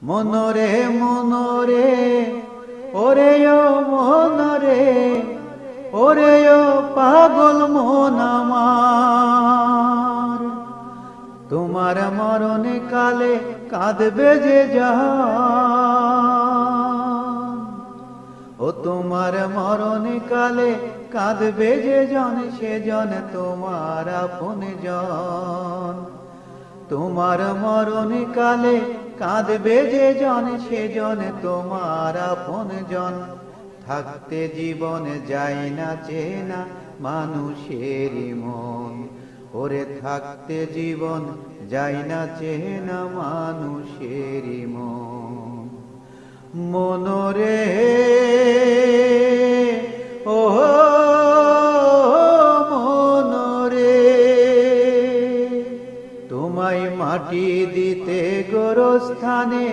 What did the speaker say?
মনরে মনরে ওরে ও মনরে ওরে ও পাগল মন আমার, তোমার মরণে কালে কাঁদবে যে জান, ও তোমার মরণে কালে কাঁদবে যে জন, সে জন তোমার আপন জন। তোমার মরণে কালে কাঁদবে যে জন, সে জন তোমার আপন জন। থাকতে জীবন যায় না চেনা মানুষের মন, ওরে থাকতে জীবন যায় না চেনা মানুষের মন।